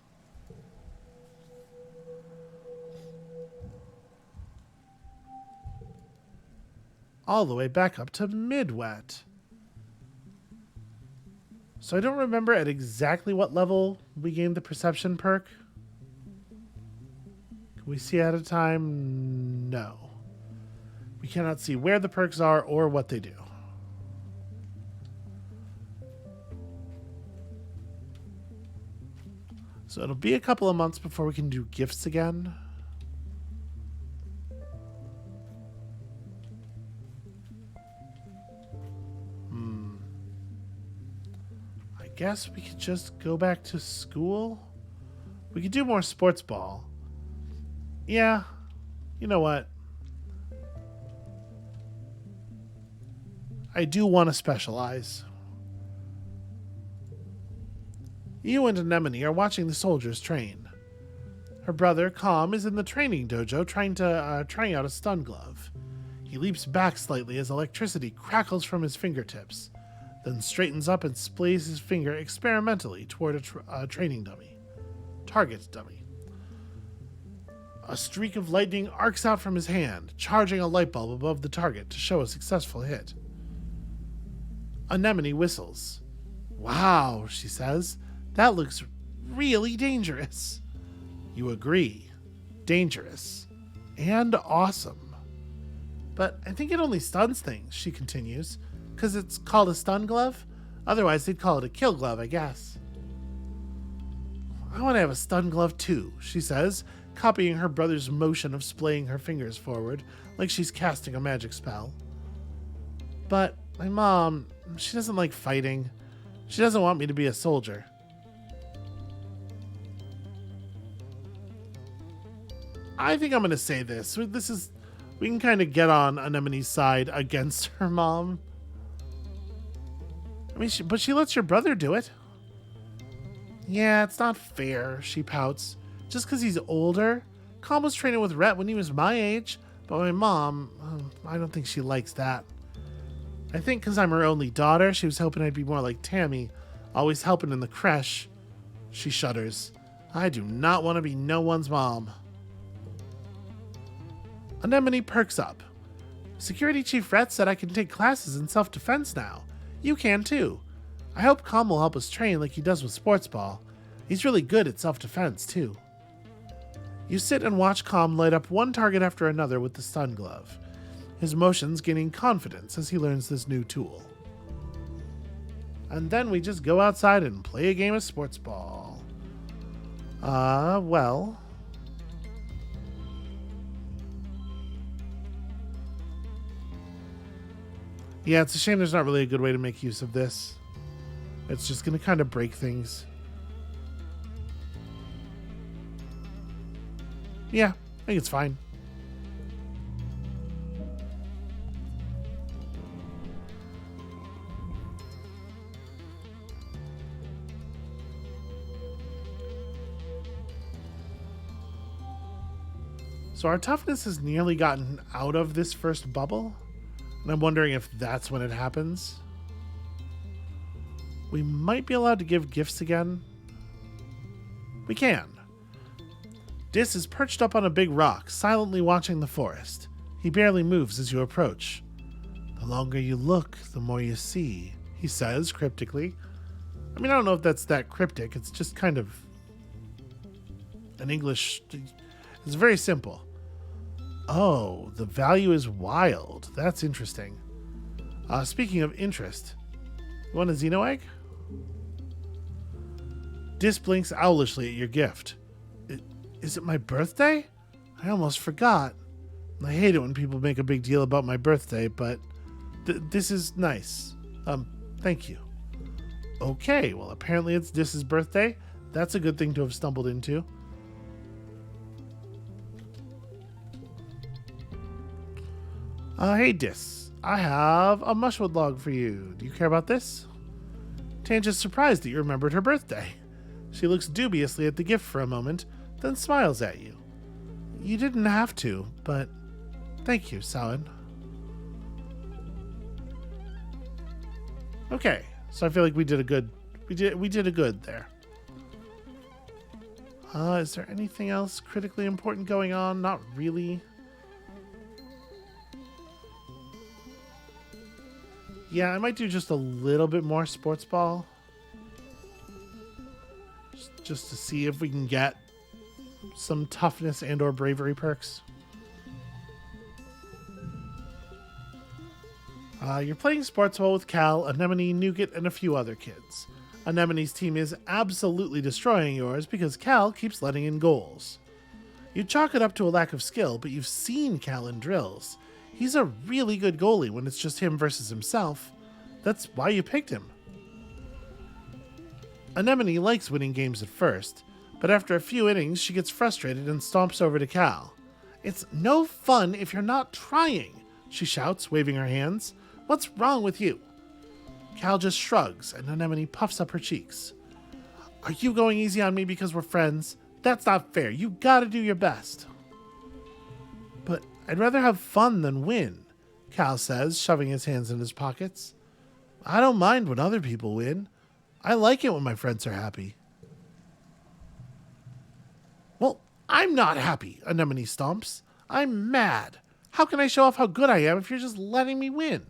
Speaker 1: All the way back up to mid-wet. So I don't remember at exactly what level we gained the perception perk. Can we see at a time? No. We cannot see where the perks are or what they do. So it'll be a couple of months before we can do gifts again. I guess we could just go back to school. We could do more sports ball. Yeah, you know what? I do want to specialize. You and Anemone are watching the soldiers train. Her brother, Calm, is in the training dojo trying out a stun glove. He leaps back slightly as electricity crackles from his fingertips, then straightens up and splays his finger experimentally toward a training dummy. Target dummy. A streak of lightning arcs out from his hand, charging a light bulb above the target to show a successful hit. Anemone whistles. Wow, she says. That looks really dangerous. You agree. Dangerous. And awesome. But I think it only stuns things, she continues, because it's called a stun glove. Otherwise, they'd call it a kill glove, I guess. I want to have a stun glove too, she says, copying her brother's motion of splaying her fingers forward, like she's casting a magic spell. But my mom, she doesn't like fighting. She doesn't want me to be a soldier. I think I'm going to say this. We can kind of get on Anemone's side against her mom. I mean, but she lets your brother do it. Yeah, it's not fair, she pouts. Just because he's older. Calm was training with Rhett when he was my age, but my mom, I don't think she likes that. I think because I'm her only daughter, she was hoping I'd be more like Tammy, always helping in the creche. She shudders. I do not want to be no one's mom. Anemone perks up. Security Chief Rhett said I can take classes in self-defense now. You can too. I hope Calm will help us train like he does with sports ball. He's really good at self-defense too. You sit and watch Calm light up one target after another with the stun glove, his motions gaining confidence as he learns this new tool. And then we just go outside and play a game of sports ball. Well... Yeah, it's a shame there's not really a good way to make use of this. It's just going to kind of break things. Yeah, I think it's fine. So our toughness has nearly gotten out of this first bubble. And I'm wondering if that's when it happens. We might be allowed to give gifts again. We can. Dis is perched up on a big rock, silently watching the forest. He barely moves as you approach. The longer you look, the more you see, he says cryptically. I mean, I don't know if that's that cryptic. It's just kind of an English... It's very simple. Oh, the value is wild. That's interesting. Speaking of interest, you want a Xeno egg? Dis blinks owlishly at your gift. Is it my birthday? I almost forgot. I hate it when people make a big deal about my birthday, but this is nice. Thank you. Okay, well, apparently it's Dis's birthday. That's a good thing to have stumbled into. Hey Dis, I have a mushwood log for you. Do you care about this? Tanja's surprised that you remembered her birthday. She looks dubiously at the gift for a moment, then smiles at you. You didn't have to, but thank you, Sawen. Okay, so I feel like we did a good there. Is there anything else critically important going on? Not really. Yeah, I might do just a little bit more sports ball. Just to see if we can get some toughness and or bravery perks. You're playing sports ball with Cal, Anemone, Nougat, and a few other kids. Anemone's team is absolutely destroying yours because Cal keeps letting in goals. You chalk it up to a lack of skill, but you've seen Cal in drills. He's a really good goalie when it's just him versus himself. That's why you picked him. Anemone likes winning games at first, but after a few innings she gets frustrated and stomps over to Cal. "It's no fun if you're not trying," she shouts, waving her hands. "What's wrong with you?" Cal just shrugs, and Anemone puffs up her cheeks. "Are you going easy on me because we're friends? That's not fair. You gotta do your best." "But I'd rather have fun than win," Cal says, shoving his hands in his pockets. "I don't mind when other people win. I like it when my friends are happy." "Well, I'm not happy," Anemone stomps. "I'm mad. How can I show off how good I am if you're just letting me win?"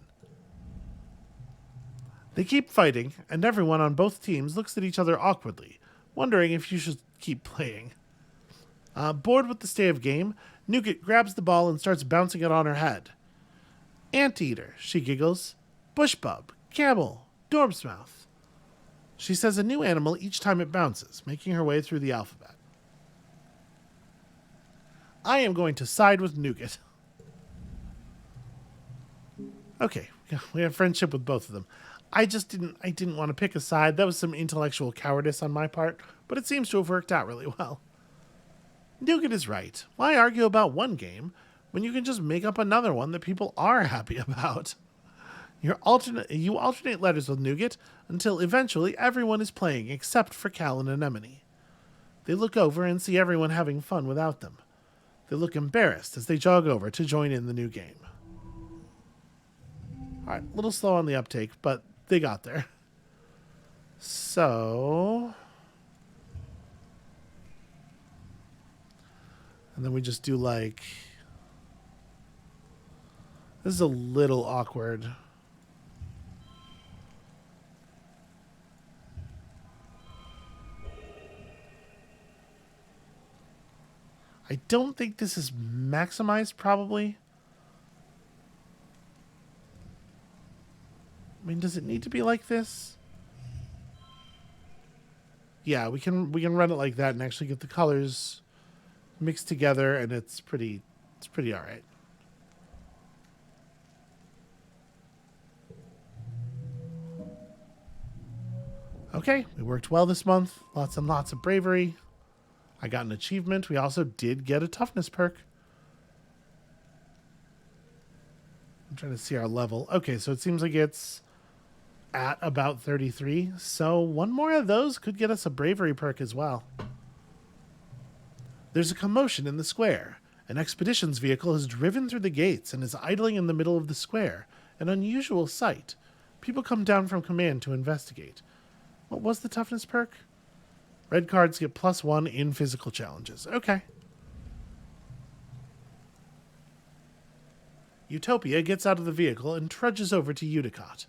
Speaker 1: They keep fighting, and everyone on both teams looks at each other awkwardly, wondering if you should keep playing. Bored with the state of game, Nougat grabs the ball and starts bouncing it on her head. "Anteater," she giggles. "Bushbub, camel, dorm's mouth." She says a new animal each time it bounces, making her way through the alphabet. I am going to side with Nougat. Okay, we have friendship with both of them. I didn't want to pick a side. That was some intellectual cowardice on my part, but it seems to have worked out really well. Nougat is right. Why argue about one game when you can just make up another one that people are happy about? You alternate letters with Nougat until eventually everyone is playing except for Cal and Anemone. They look over and see everyone having fun without them. They look embarrassed as they jog over to join in the new game. Alright, a little slow on the uptake, but they got there. So... and then we just do like... this is a little awkward. I don't think this is maximized, probably. I mean, does it need to be like this? Yeah, we can run it like that and actually get the colors mixed together, and it's pretty all right. Okay, we worked well this month. Lots and lots of bravery. I got an achievement. We also did get a toughness perk. I'm trying to see our level. Okay, so it seems like it's at about 33. So one more of those could get us a bravery perk as well. There's a commotion in the square. An expeditions vehicle has driven through the gates and is idling in the middle of the square. An unusual sight. People come down from command to investigate. What was the toughness perk? Red cards get +1 in physical challenges. Okay. Utopia gets out of the vehicle and trudges over to Uticott.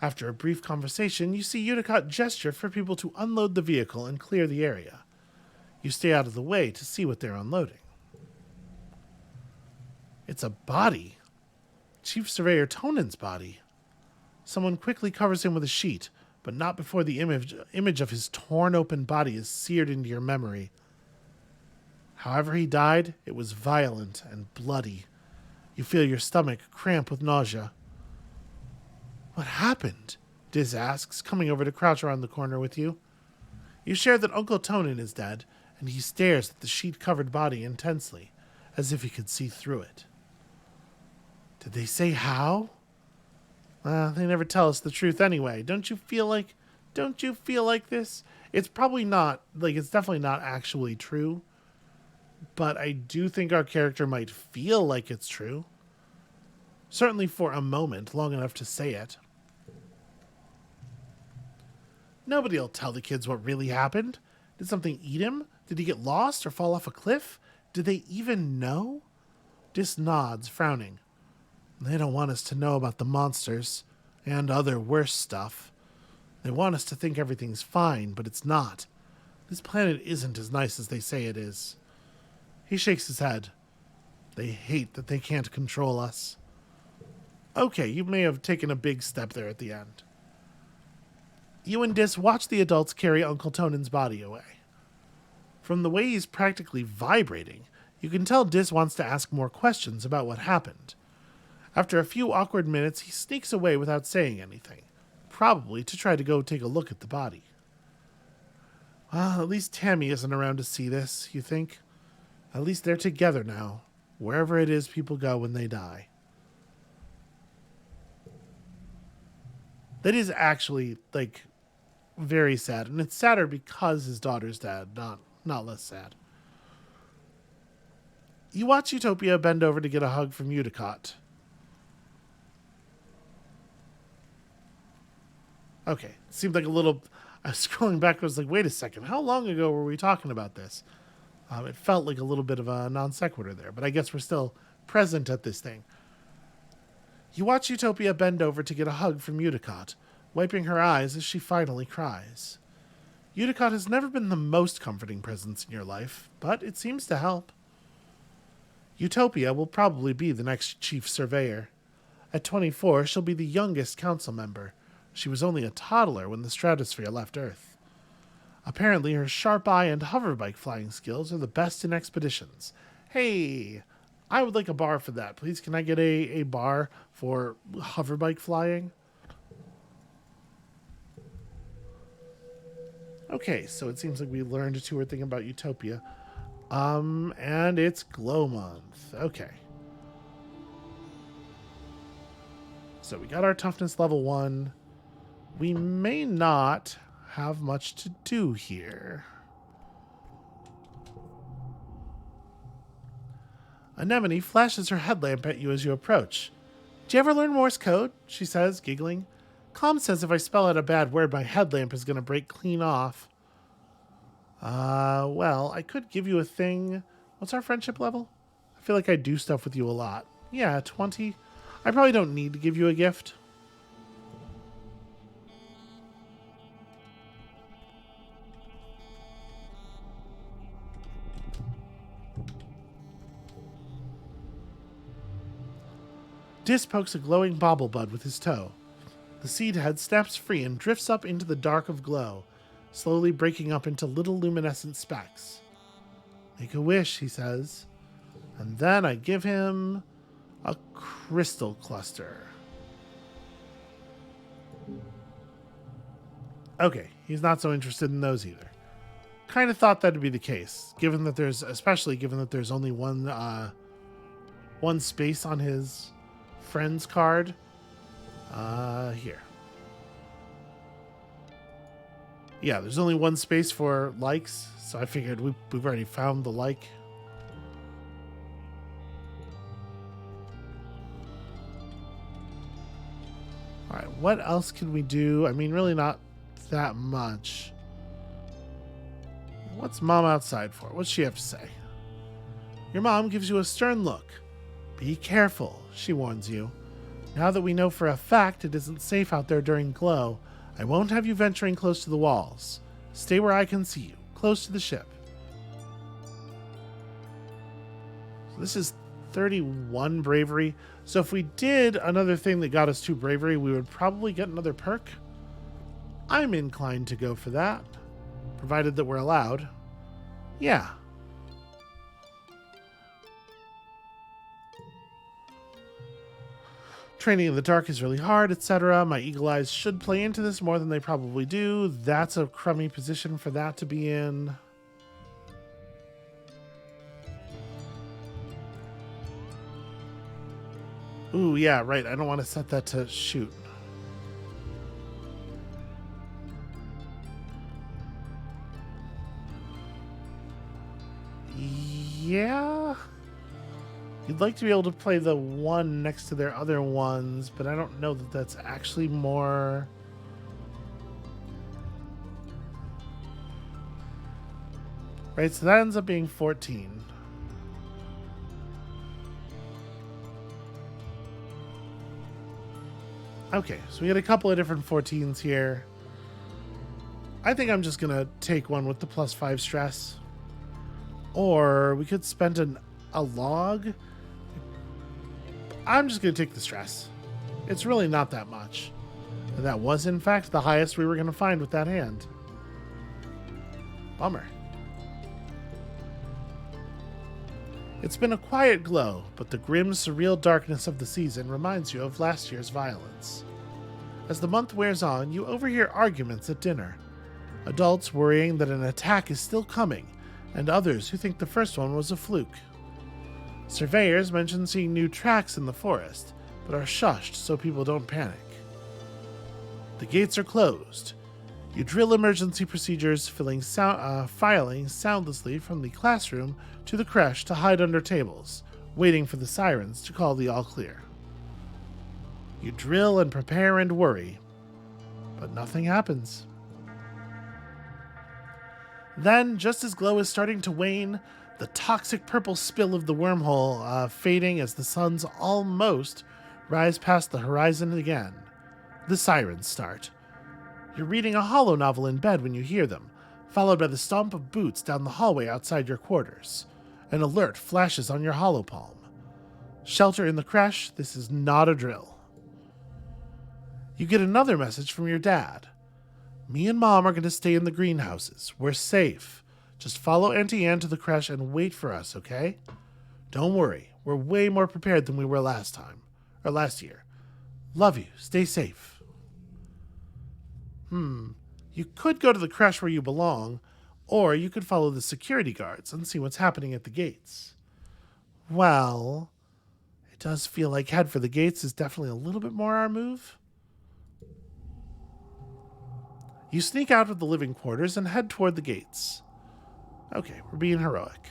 Speaker 1: After a brief conversation, you see Uticott gesture for people to unload the vehicle and clear the area. You stay out of the way to see what they're unloading. It's a body. Chief Surveyor Tonan's body. Someone quickly covers him with a sheet, but not before the image of his torn open body is seared into your memory. However he died, it was violent and bloody. You feel your stomach cramp with nausea. What happened? Diz asks, coming over to crouch around the corner with you. You share that Uncle Tonan is dead, and he stares at the sheet-covered body intensely, as if he could see through it. Did they say how? They never tell us the truth anyway. Don't you feel like this? It's probably not, it's definitely not actually true. But I do think our character might feel like it's true. Certainly for a moment, long enough to say it. Nobody'll tell the kids what really happened. Did something eat him? Did he get lost or fall off a cliff? Did they even know? Dis nods, frowning. They don't want us to know about the monsters and other worse stuff. They want us to think everything's fine, but it's not. This planet isn't as nice as they say it is. He shakes his head. They hate that they can't control us. Okay, you may have taken a big step there at the end. You and Dis watch the adults carry Uncle Tonan's body away. From the way he's practically vibrating, you can tell Dis wants to ask more questions about what happened. After a few awkward minutes, he sneaks away without saying anything, probably to try to go take a look at the body. Well, at least Tammy isn't around to see this, you think? At least they're together now, wherever it is people go when they die. That is actually, very sad. And it's sadder because his daughter's dead, not less sad. You watch Utopia bend over to get a hug from Udicott. Okay, it seemed like a little... I was scrolling back, I was like, wait a second, how long ago were we talking about this? It felt like a little bit of a non sequitur there, but I guess we're still present at this thing. You watch Utopia bend over to get a hug from Udicott, wiping her eyes as she finally cries. Udicott has never been the most comforting presence in your life, but it seems to help. Utopia will probably be the next chief surveyor. At 24, she'll be the youngest council member. She was only a toddler when the stratosphere left Earth. Apparently, her sharp eye and hoverbike flying skills are the best in expeditions. Hey, I would like a bar for that. Please, can I get a bar for hoverbike flying? Okay, so it seems like we learned a tour thing about Utopia. And it's glow month. Okay. So we got our toughness level 1. We may not have much to do here. Anemone flashes her headlamp at you as you approach. "Do you ever learn Morse code?" she says, giggling. "Com says if I spell out a bad word, my headlamp is going to break clean off." Well, I could give you a thing. What's our friendship level? I feel like I do stuff with you a lot. Yeah, 20. I probably don't need to give you a gift. Dis pokes a glowing baublebud with his toe. The seed head snaps free and drifts up into the dark of glow, slowly breaking up into little luminescent specks. "Make a wish," he says. And then I give him a crystal cluster. Okay, he's not so interested in those either. Kind of thought that'd be the case, especially given that there's only one space on his friends card. Here. Yeah, there's only one space for likes, so I figured we've already found the like. Alright, what else can we do? I mean, really not that much. What's Mom outside for? What's she have to say? Your mom gives you a stern look. "Be careful," she warns you. "Now that we know for a fact it isn't safe out there during glow, I won't have you venturing close to the walls. Stay where I can see you, close to the ship." So this is 31 bravery. So if we did another thing that got us 2 bravery, we would probably get another perk. I'm inclined to go for that, provided that we're allowed. Yeah. Training in the dark is really hard, etc. My eagle eyes should play into this more than they probably do. That's a crummy position for that to be in. Ooh, yeah, right. I don't want to set that to shoot. Yeah. You'd like to be able to play the one next to their other ones, but I don't know that that's actually more... Right, so that ends up being 14. Okay, so we get a couple of different 14s here. I think I'm just going to take one with the +5 stress. Or we could spend a log. I'm just going to take the stress. It's really not that much. And that was, in fact, the highest we were going to find with that hand. Bummer. It's been a quiet glow, but the grim, surreal darkness of the season reminds you of last year's violence. As the month wears on, you overhear arguments at dinner. Adults worrying that an attack is still coming, and others who think the first one was a fluke. Surveyors mention seeing new tracks in the forest, but are shushed so people don't panic. The gates are closed. You drill emergency procedures, filing soundlessly from the classroom to the creche to hide under tables, waiting for the sirens to call the all clear. You drill and prepare and worry, but nothing happens. Then, just as glow is starting to wane, the toxic purple spill of the wormhole fading as the suns almost rise past the horizon again. The sirens start. You're reading a holo novel in bed when you hear them, followed by the stomp of boots down the hallway outside your quarters. An alert flashes on your holopalm. Shelter in the creche, this is not a drill. You get another message from your dad. Me and Mom are going to stay in the greenhouses. We're safe. Just follow Auntie Anne to the creche and wait for us, okay? Don't worry. We're way more prepared than we were last year. Love you. Stay safe. You could go to the creche where you belong, or you could follow the security guards and see what's happening at the gates. Well, it does feel like head for the gates is definitely a little bit more our move. You sneak out of the living quarters and head toward the gates. Okay, we're being heroic.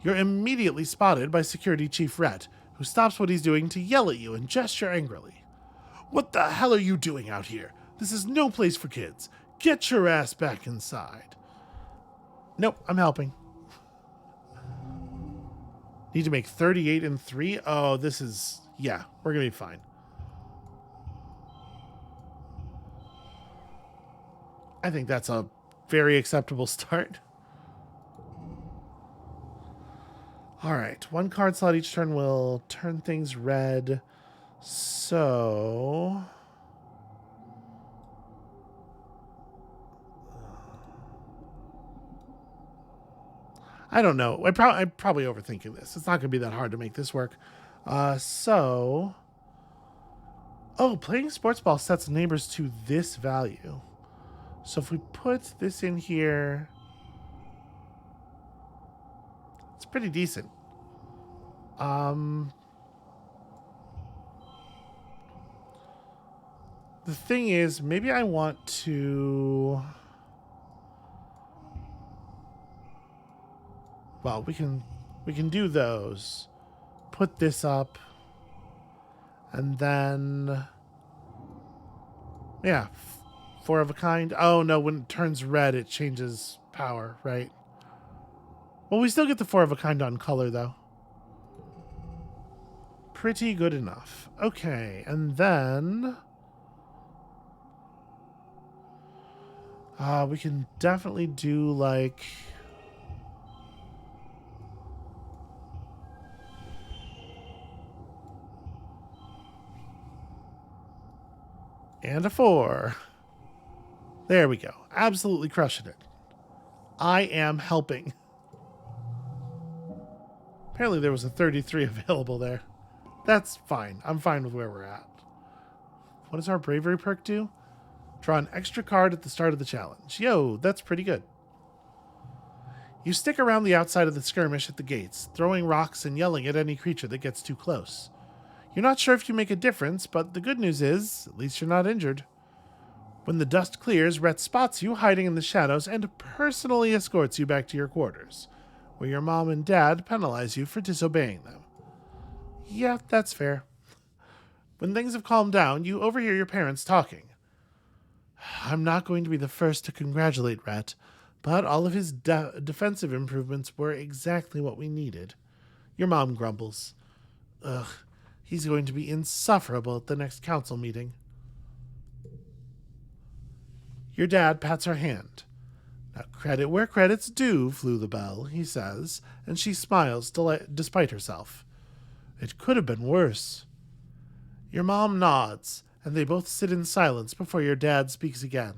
Speaker 1: You're immediately spotted by Security Chief Rhett, who stops what he's doing to yell at you and gesture angrily. What the hell are you doing out here? This is no place for kids. Get your ass back inside. Nope, I'm helping. Need to make 38 and 3? Oh, this is... Yeah, we're going to be fine. I think that's a very acceptable start. All right, one card slot each turn will turn things red. So... I don't know. I'm probably overthinking this. It's not going to be that hard to make this work. Oh, playing sports ball sets neighbors to this value. So if we put this in here, it's pretty decent. The thing is, maybe I want to... Well, we can do those. Put this up. And then... Yeah. 4 of a kind. Oh, no. When it turns red, it changes power, right? Well, we still get the 4 of a kind on color, though. Pretty good enough. Okay. And then... we can definitely do, like... And a 4. There we go. Absolutely crushing it. I am helping. Apparently there was a 33 available there. That's fine. I'm fine with where we're at. What does our bravery perk do? Draw an extra card at the start of the challenge. Yo, that's pretty good. You stick around the outside of the skirmish at the gates, throwing rocks and yelling at any creature that gets too close. You're not sure if you make a difference, but the good news is, at least you're not injured. When the dust clears, Rhett spots you hiding in the shadows and personally escorts you back to your quarters, where your mom and dad penalize you for disobeying them. Yeah, that's fair. When things have calmed down, you overhear your parents talking. I'm not going to be the first to congratulate Rhett, But all of his defensive improvements were exactly what we needed. Your mom grumbles. Ugh, he's going to be insufferable at the next council meeting. Your dad pats her hand. Now, credit where credit's due, Bell, he says, and she smiles despite herself. It could have been worse. Your mom nods, and they both sit in silence before your dad speaks again.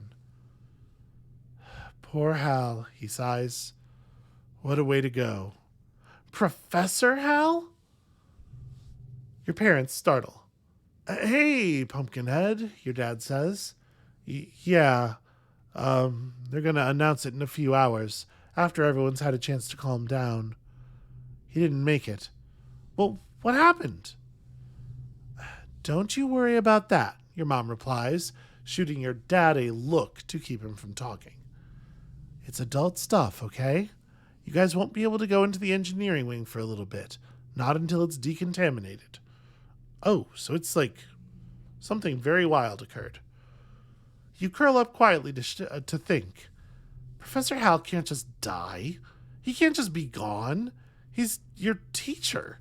Speaker 1: Poor Hal, he sighs. What a way to go. Professor Hal? Your parents startle. Hey, Pumpkinhead, your dad says. Yeah, they're going to announce it in a few hours, after everyone's had a chance to calm down. He didn't make it. Well, what happened? Don't you worry about that, your mom replies, shooting your dad a look to keep him from talking. It's adult stuff, okay? You guys won't be able to go into the engineering wing for a little bit, not until it's decontaminated. Oh, so it's like something very wild occurred. You curl up quietly to think. Professor Hal can't just die. He can't just be gone. He's your teacher,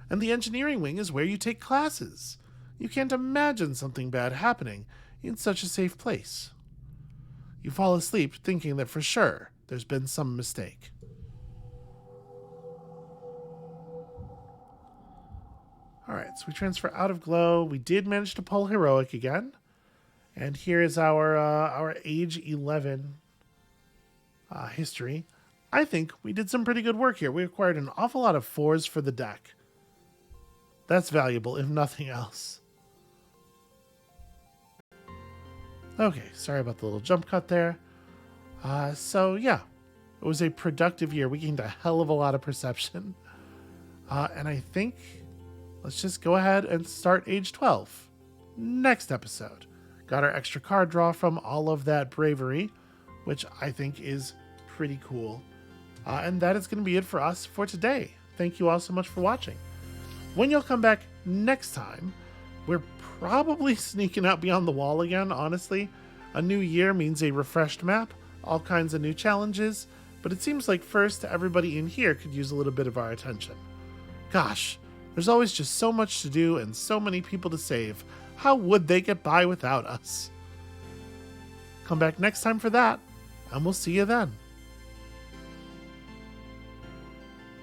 Speaker 1: and the engineering wing is where you take classes. You can't imagine something bad happening in such a safe place. You fall asleep thinking that for sure there's been some mistake. Alright, so we transfer out of Glow. We did manage to pull Heroic again. And here is our age 11 history. I think we did some pretty good work here. We acquired an awful lot of 4s for the deck. That's valuable, if nothing else. Okay, sorry about the little jump cut there. So yeah, it was a productive year. We gained a hell of a lot of perception. And I think let's just go ahead and start age 12. Next episode. Got our extra card draw from all of that bravery, which I think is pretty cool. And that is going to be it for us for today. Thank you all so much for watching. When you'll come back next time, we're probably sneaking out Beyond the Wall again, honestly. A new year means a refreshed map, all kinds of new challenges, but it seems like first everybody in here could use a little bit of our attention. Gosh, there's always just so much to do and so many people to save. How would they get by without us? Come back next time for that, and we'll see you then.